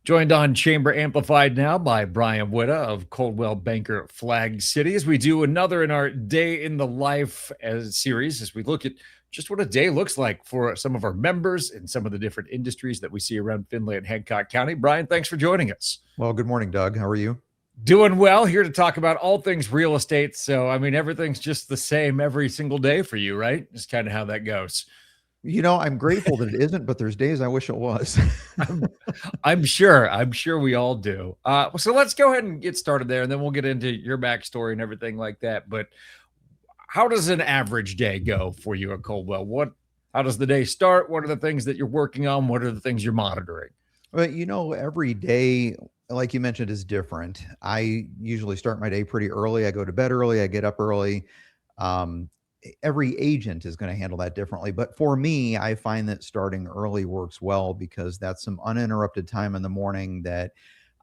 Joined on Chamber Amplified now by Brian Whitta of Coldwell Banker Flag City as we do another in our Day in the Life as series as we look at just what a day looks like for some of our members in some of the different industries that we see around Findlay and Hancock County. Brian, thanks for joining us. Well, good morning, Doug. How are you? Doing well, here to talk about all things real estate. So, I mean, everything's just the same every single day for you, right? Just kind of how that goes. I'm grateful that it isn't, but there's days I wish it was. I'm sure we all do. So let's go ahead and get started there, and then we'll get into your backstory and everything like that. But how does an average day go for you at Coldwell? How does the day start? What are the things that you're working on? What are the things you're monitoring? Well, every day, like you mentioned, is different. I usually start my day pretty early. I go to bed early. I get up early. Um, every agent is going to handle that differently. But for me, I find that starting early works well because that's some uninterrupted time in the morning that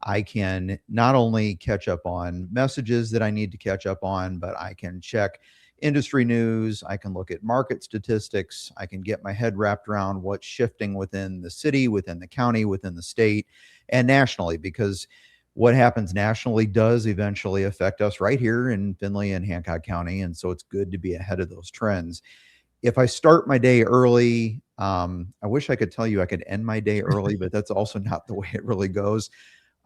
I can not only catch up on messages that I need to catch up on, but I can check industry news. I can look at market statistics. I can get my head wrapped around what's shifting within the city, within the county, within the state, and nationally, because what happens nationally does eventually affect us right here in Findlay and Hancock County. And so it's good to be ahead of those trends. If I start my day early, I wish I could tell you I could end my day early, but that's also not the way it really goes.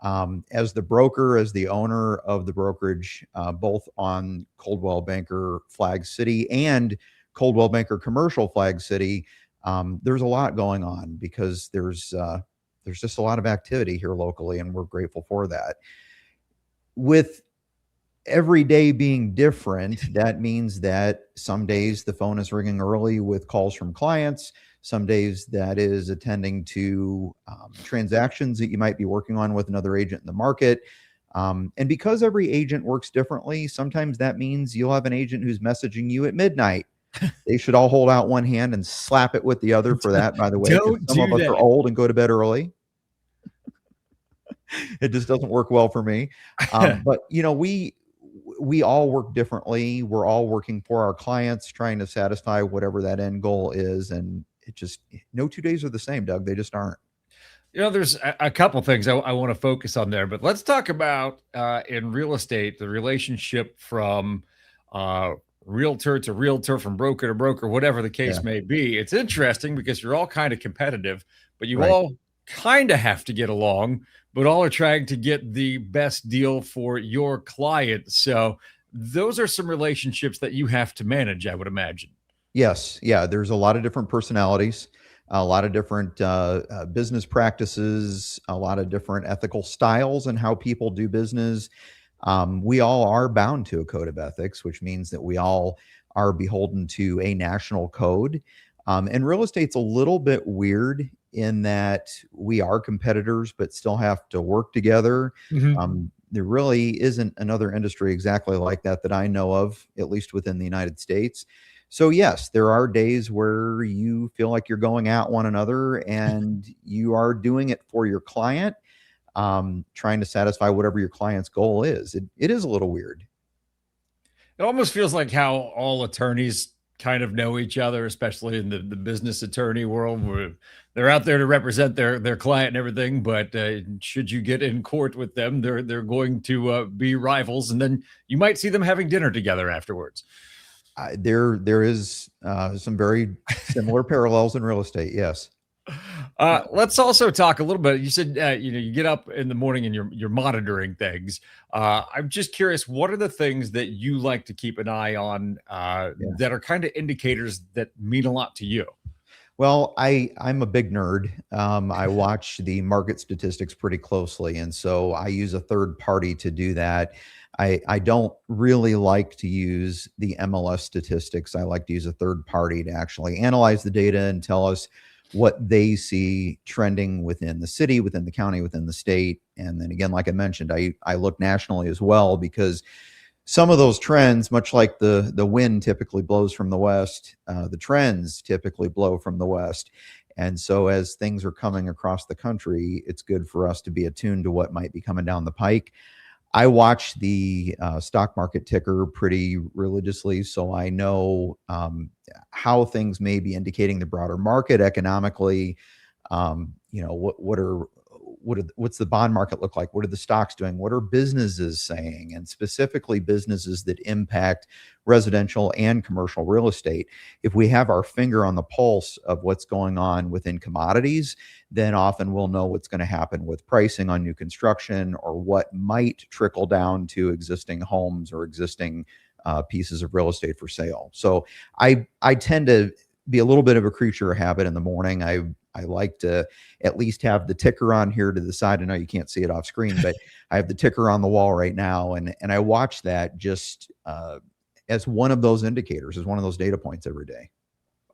As the broker, as the owner of the brokerage, both on Coldwell Banker Flag City and Coldwell Banker Commercial Flag City, there's a lot going on because there's just a lot of activity here locally, and we're grateful for that. With every day being different, that means that some days the phone is ringing early with calls from clients. Some days that is attending to transactions that you might be working on with another agent in the market. And because every agent works differently, sometimes that means you'll have an agent who's messaging you at midnight. They should all hold out one hand and slap it with the other for that, by the way, because Don't some of do us are that. old and go to bed early. It just doesn't work well for me. But we all work differently. We're all working for our clients, trying to satisfy whatever that end goal is. And it just, no 2 days are the same, Doug. They just aren't. There's a couple things I want to focus on there, but let's talk about in real estate, the relationship from realtor to realtor, from broker to broker, whatever the case Yeah, may be. It's interesting because you're all kind of competitive, but you right. all kind of have to get along, but all are trying to get the best deal for your client. So those are some relationships that you have to manage, I would imagine. Yes. Yeah. There's a lot of different personalities, a lot of different business practices, a lot of different ethical styles and how people do business. We all are bound to a code of ethics, which means that we all are beholden to a national code. And real estate's a little bit weird in that we are competitors, but still have to work together. There really isn't another industry exactly like that I know of, at least within the United States. So yes, there are days where you feel like you're going at one another and you are doing it for your client, trying to satisfy whatever your client's goal is. It is a little weird. It almost feels like how all attorneys kind of know each other, especially in the business attorney world, where they're out there to represent their client and everything. But should you get in court with them, they're going to be rivals, and then you might see them having dinner together afterwards. There is some very similar parallels in real estate. Yes. Let's also talk a little bit. You said you get up in the morning and you're monitoring things. I'm just curious, what are the things that you like to keep an eye on Yeah. that are kind of indicators that mean a lot to you? Well, I'm a big nerd. I watch the market statistics pretty closely, and so I use a third party to do that. I don't really like to use the MLS statistics. I like to use a third party to actually analyze the data and tell us what they see trending within the city, within the county, within the state. And then again, like I mentioned, I look nationally as well because some of those trends, much like the wind typically blows from the west, the trends typically blow from the west. And so as things are coming across the country, it's good for us to be attuned to what might be coming down the pike. I watch the stock market ticker pretty religiously, so I know how things may be indicating the broader market economically. what's the bond market look like? What are the stocks doing? What are businesses saying? And specifically businesses that impact residential and commercial real estate. If we have our finger on the pulse of what's going on within commodities, then often we'll know what's going to happen with pricing on new construction or what might trickle down to existing homes or existing pieces of real estate for sale. So I tend to be a little bit of a creature of habit in the morning. I like to at least have the ticker on here to the side. I know you can't see it off screen, but I have the ticker on the wall right now, and I watch that just as one of those indicators, as one of those data points every day.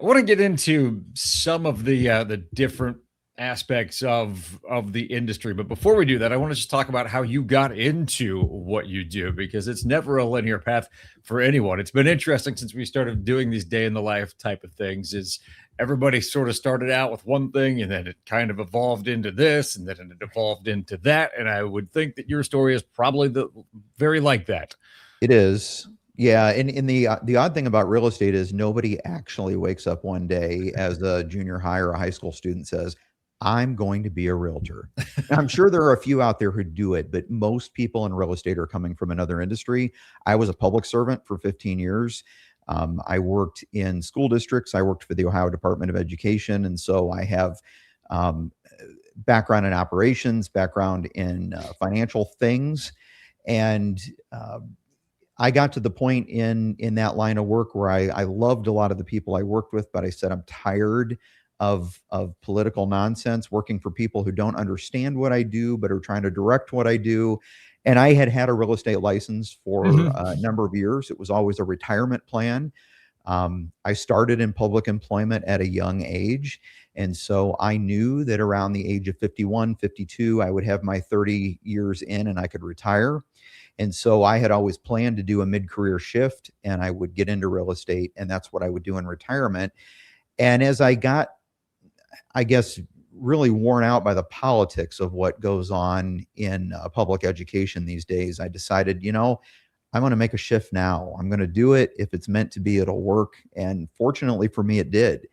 I want to get into some of the different aspects of the industry, but before we do that, I want to just talk about how you got into what you do, because it's never a linear path for anyone. It's been interesting since we started doing these day in the life type of things. Is everybody sort of started out with one thing, and then it kind of evolved into this, and then it evolved into that. And I would think that your story is probably the very like that. It is. Yeah, and the odd thing about real estate is nobody actually wakes up one day as a junior high or a high school student says, "I'm going to be a realtor." I'm sure there are a few out there who do it, but most people in real estate are coming from another industry. I was a public servant for 15 years. I worked in school districts. I worked for the Ohio Department of Education, and so I have um, background in operations, background in financial things, and I got to the point in that line of work where I loved a lot of the people I worked with, but I said I'm tired of political nonsense, working for people who don't understand what I do but are trying to direct what I do. And I had had a real estate license for Mhm. a number of years. It was always a retirement plan. I started in public employment at a young age. And so I knew that around the age of 51, 52, I would have my 30 years in and I could retire. And so I had always planned to do a mid-career shift and I would get into real estate, and that's what I would do in retirement. And as I got, I guess, really worn out by the politics of what goes on in public education these days, I decided, I'm going to make a shift now. I'm going to do it. If it's meant to be, it'll work. And fortunately for me, it did.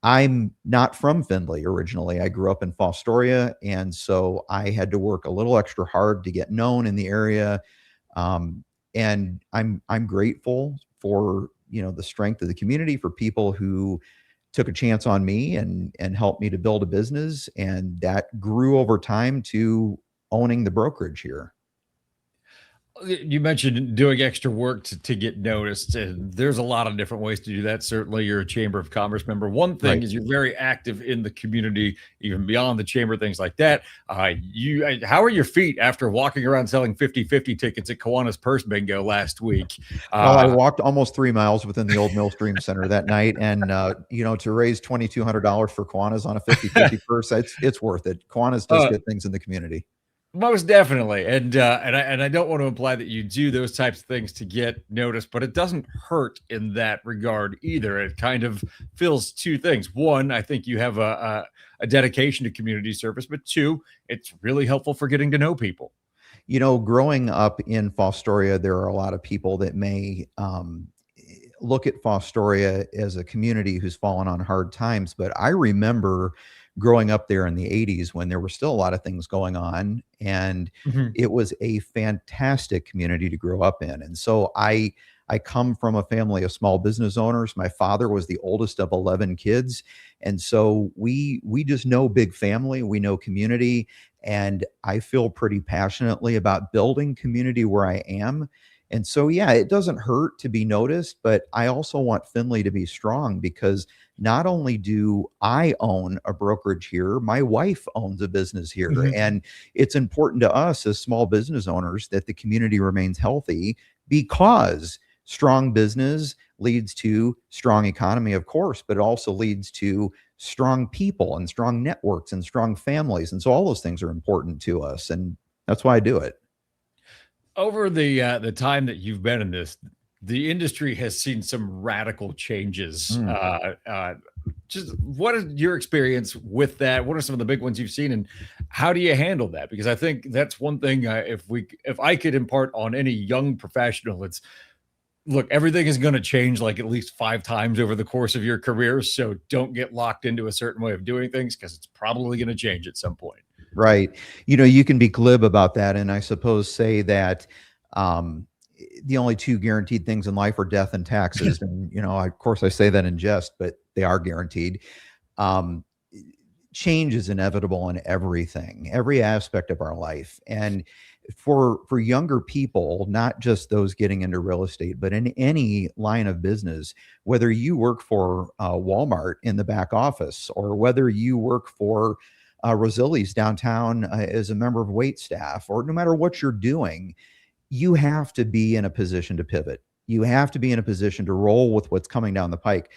I'm not from Findlay originally. I grew up in Fostoria, and so I had to work a little extra hard to get known in the area. Um, and I'm grateful for the strength of the community, for people who took a chance on me and helped me to build a business, and that grew over time to owning the brokerage here. You mentioned doing extra work to get noticed, and there's a lot of different ways to do that. Certainly, you're a Chamber of Commerce member. One thing Right. is you're very active in the community, even beyond the chamber, things like that. How are your feet after walking around selling 50-50 tickets at Kiwanis Purse Bingo last week? Well, I Uh, walked almost 3 miles within the old Millstream Center that night, and, to raise $2,200 for Kiwanis on a 50-50 purse, it's worth it. Kiwanis does uh, good things in the community. Most definitely, and I don't want to imply that you do those types of things to get noticed, but it doesn't hurt in that regard either. It kind of fills two things. One, I think you have a dedication to community service, but two, it's really helpful for getting to know people. Growing up in Fostoria, there are a lot of people that may look at Fostoria as a community who's fallen on hard times. But I remember growing up there in the 80s when there were still a lot of things going on. And Mhm. it was a fantastic community to grow up in. And so I come from a family of small business owners. My father was the oldest of 11 kids. And so we just know big family, we know community, and I feel pretty passionately about building community where I am. And so, yeah, it doesn't hurt to be noticed, but I also want Findlay to be strong because not only do I own a brokerage here, my wife owns a business here. Mhm. And it's important to us as small business owners that the community remains healthy, because strong business leads to strong economy, of course, but it also leads to strong people and strong networks and strong families. And so all those things are important to us. And that's why I do it. Over the time that you've been in this, the industry has seen some radical changes. Mm. Just what is your experience with that? What are some of the big ones you've seen, and how do you handle that? Because I think that's one thing. If I could impart on any young professional, it's look, everything is going to change like at least 5 times over the course of your career. So don't get locked into a certain way of doing things because it's probably going to change at some point. Right. You can be glib about that, and I suppose say that um, the only two guaranteed things in life are death and taxes. And of course, I say that in jest, but they are guaranteed. Um, Change is inevitable in everything, every aspect of our life, and for younger people, not just those getting into real estate, but in any line of business, whether you work for Walmart in the back office or whether you work for Rosili's downtown as a member of wait staff, or no matter what you're doing, you have to be in a position to pivot. You have to be in a position to roll with what's coming down the pike.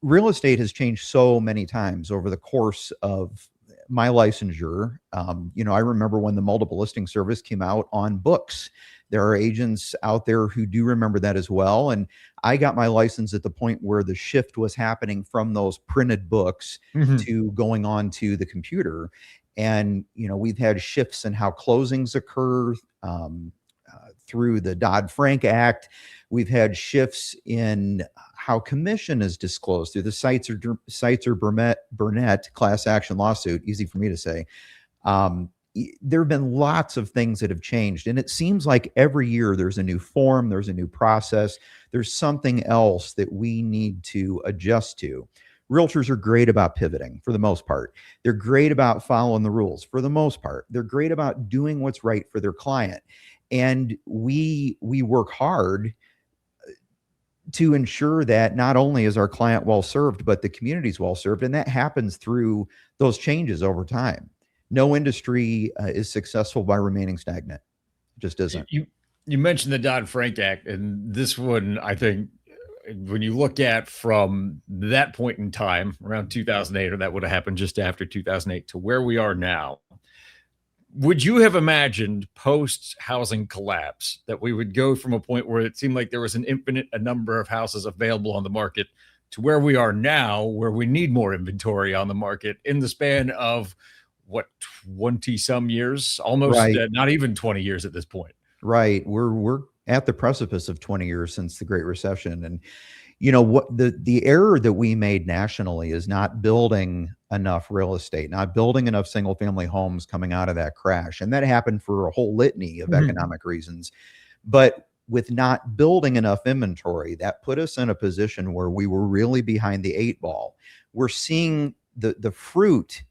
Real estate has changed so many times over the course of my licensure. I remember when the multiple listing service came out on books. There are agents out there who do remember that as well. And I got my license at the point where the shift was happening from those printed books Mhm. to going on to the computer. And, we've had shifts in how closings occur through the Dodd-Frank Act. We've had shifts in how commission is disclosed through the Burnett class action lawsuit. Easy for me to say. There have been lots of things that have changed, and it seems like every year there's a new form, there's a new process, there's something else that we need to adjust to. Realtors are great about pivoting for the most part. They're great about following the rules for the most part. They're great about doing what's right for their client. And we work hard to ensure that not only is our client well served, but the community's well served. And that happens through those changes over time. No industry is successful by remaining stagnant. It just You isn't. you you mentioned the Dodd-Frank Act, and this one, I think, when you look at from that point in time, around 2008, or that would have happened just after 2008, to where we are now, would you have imagined post-housing collapse that we would go from a point where it seemed like there was an infinite a number of houses available on the market to where we are now, where we need more inventory on the market in the span of what, 20 some years, almost Right. not even 20 years at this point? Right. We're at the precipice of 20 years since the Great Recession. And what the error that we made nationally is not building enough real estate, not building enough single family homes coming out of that crash. And that happened for a whole litany of Mhm. economic reasons. But with not building enough inventory, that put us in a position where we were really behind the eight ball. We're seeing the fruit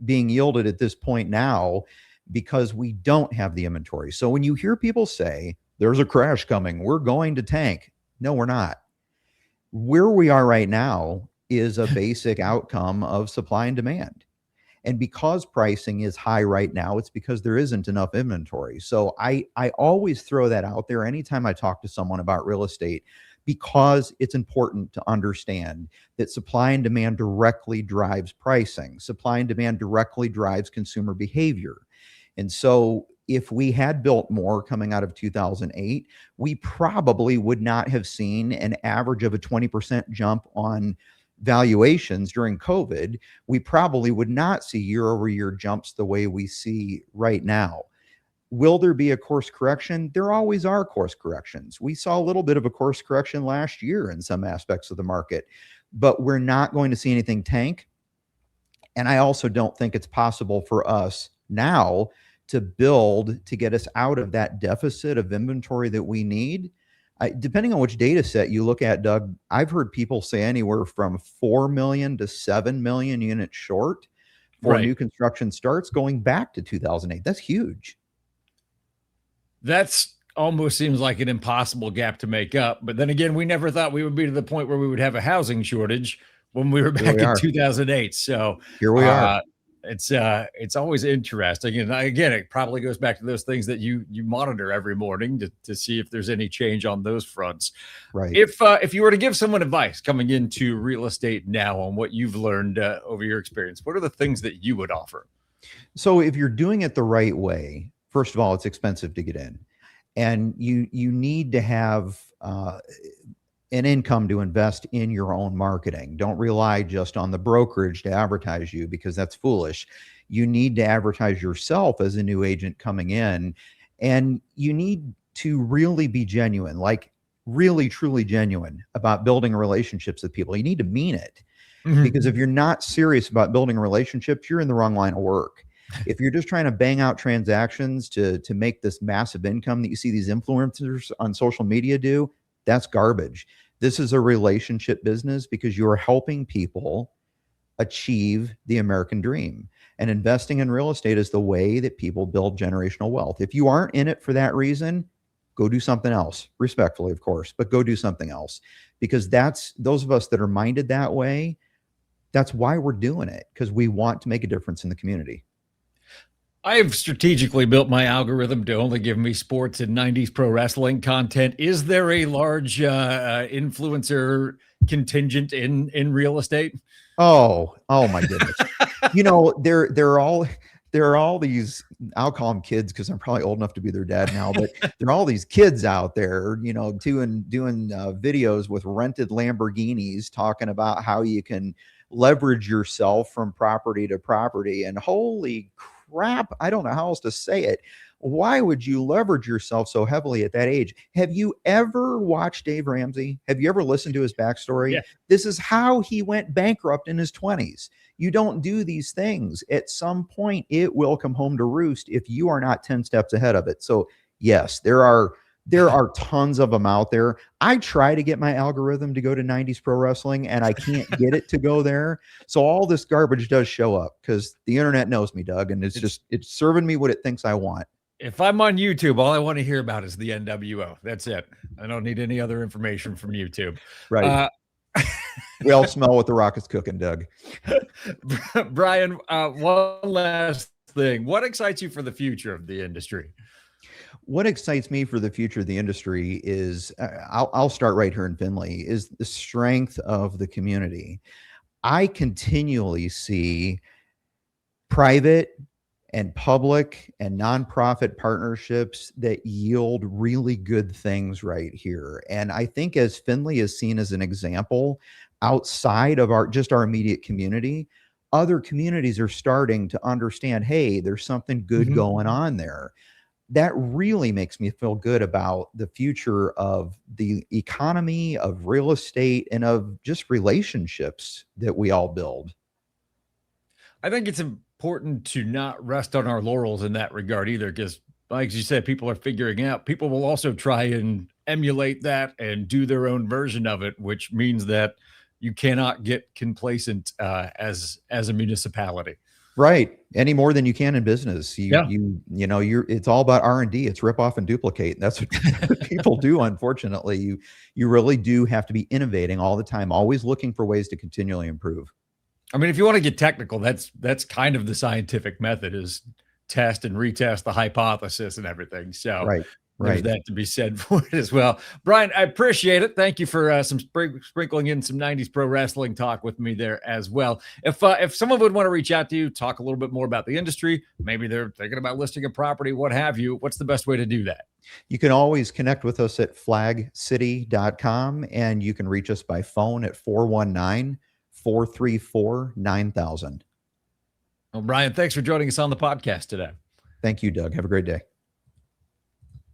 being yielded at this point now because we don't have the inventory. So when you hear people say there's a crash coming, we're going to tank. No, we're not. Where we are right now is a basic outcome of supply and demand. And because pricing is high right now, it's because there isn't enough inventory. So I always throw that out there anytime I talk to someone about real estate, because it's important to understand that supply and demand directly drives pricing. Supply and demand directly drives consumer behavior. And so if we had built more coming out of 2008, we probably would not have seen an average of a 20% jump on valuations during COVID. We probably would not see year over year jumps the way we see right now. Will there be a course correction? There always are course corrections. We saw a little bit of a course correction last year in some aspects of the market, but we're not going to see anything tank. And I also don't think it's possible for us now to build to get us out of that deficit of inventory that we need. Depending on which data set you look at, Doug, I've heard people say anywhere from 4 million to 7 million units short for Right. new construction starts going back to 2008. That's huge. That's almost seems like an impossible gap to make up. But then again, we never thought we would be to the point where we would have a housing shortage when we were Here we back in are. 2008. So Here we are. uh, it's always interesting. And again, it probably goes back to those things that you monitor every morning to see if there's any change on those fronts. Right. If you were to give someone advice coming into real estate now on what you've learned over your experience, what are the things that you would offer? So if you're doing it the right way, first of all, it's expensive to get in, and you need to have an income to invest in your own marketing. Don't rely just on the brokerage to advertise you, because that's foolish. You need to advertise yourself as a new agent coming in, and you need to really be genuine, like really truly genuine about building relationships with people. You need to mean it, Mhm. because if you're not serious about building relationships, you're in the wrong line of work. If you're just trying to bang out transactions to make this massive income that you see these influencers on social media do, that's garbage. This is a relationship business because you're helping people achieve the American dream. And investing in real estate is the way that people build generational wealth. If you aren't in it for that reason, go do something else, respectfully, of course, but go do something else, because that's those of us that are minded that way. That's why we're doing it, because we want to make a difference in the community. I've strategically built my algorithm to only give me sports and 90s pro wrestling content. Is there a large influencer contingent in real estate? Oh my goodness. You know, there are all these, I'll call them kids because I'm probably old enough to be their dad now, but there are all these kids out there, you know, doing videos with rented Lamborghinis talking about how you can leverage yourself from property to property. And holy crap, I don't know how else to say it. Why would you leverage yourself so heavily at that age? Have you ever watched Dave Ramsey? Have you ever listened to his backstory? Yeah. This is how he went bankrupt in his 20s. You don't do these things. At some point, it will come home to roost if you are not 10 steps ahead of it. So yes, there are tons of them out there. I try to get my algorithm to go to 90s pro wrestling and I can't get it to go there. So all this garbage does show up because the internet knows me, Doug, and it's serving me what it thinks I want. If I'm on YouTube, all I want to hear about is the NWO. That's it. I don't need any other information from YouTube. Right. We all smell what the Rock is cooking, Doug. Brian, one last thing. What excites you for the future of the industry? What excites me for the future of the industry is, I'll start right here in Findlay, is the strength of the community. I continually see private and public and nonprofit partnerships that yield really good things right here. And I think as Findlay is seen as an example outside of our immediate community, other communities are starting to understand, hey, there's something good going on there. That really makes me feel good about the future of the economy, of real estate, and of just relationships that we all build. I think it's important to not rest on our laurels in that regard either, because like you said, people are figuring out, people will also try and emulate that and do their own version of it, which means that you cannot get complacent as a municipality. Right. Any more than you can in business. You know, it's all about R&D. It's rip off and duplicate. That's what people do. Unfortunately, you really do have to be innovating all the time, always looking for ways to continually improve. I mean, if you want to get technical, that's kind of the scientific method, is test and retest the hypothesis and everything. So right. There's that to be said for it as well. Brian, I appreciate it. Thank you for some sprinkling in some 90s pro wrestling talk with me there as well. If someone would want to reach out to you, talk a little bit more about the industry, maybe they're thinking about listing a property, what have you, what's the best way to do that? You can always connect with us at flagcity.com, and you can reach us by phone at 419-434-9000. Well, Brian, thanks for joining us on the podcast today. Thank you, Doug. Have a great day.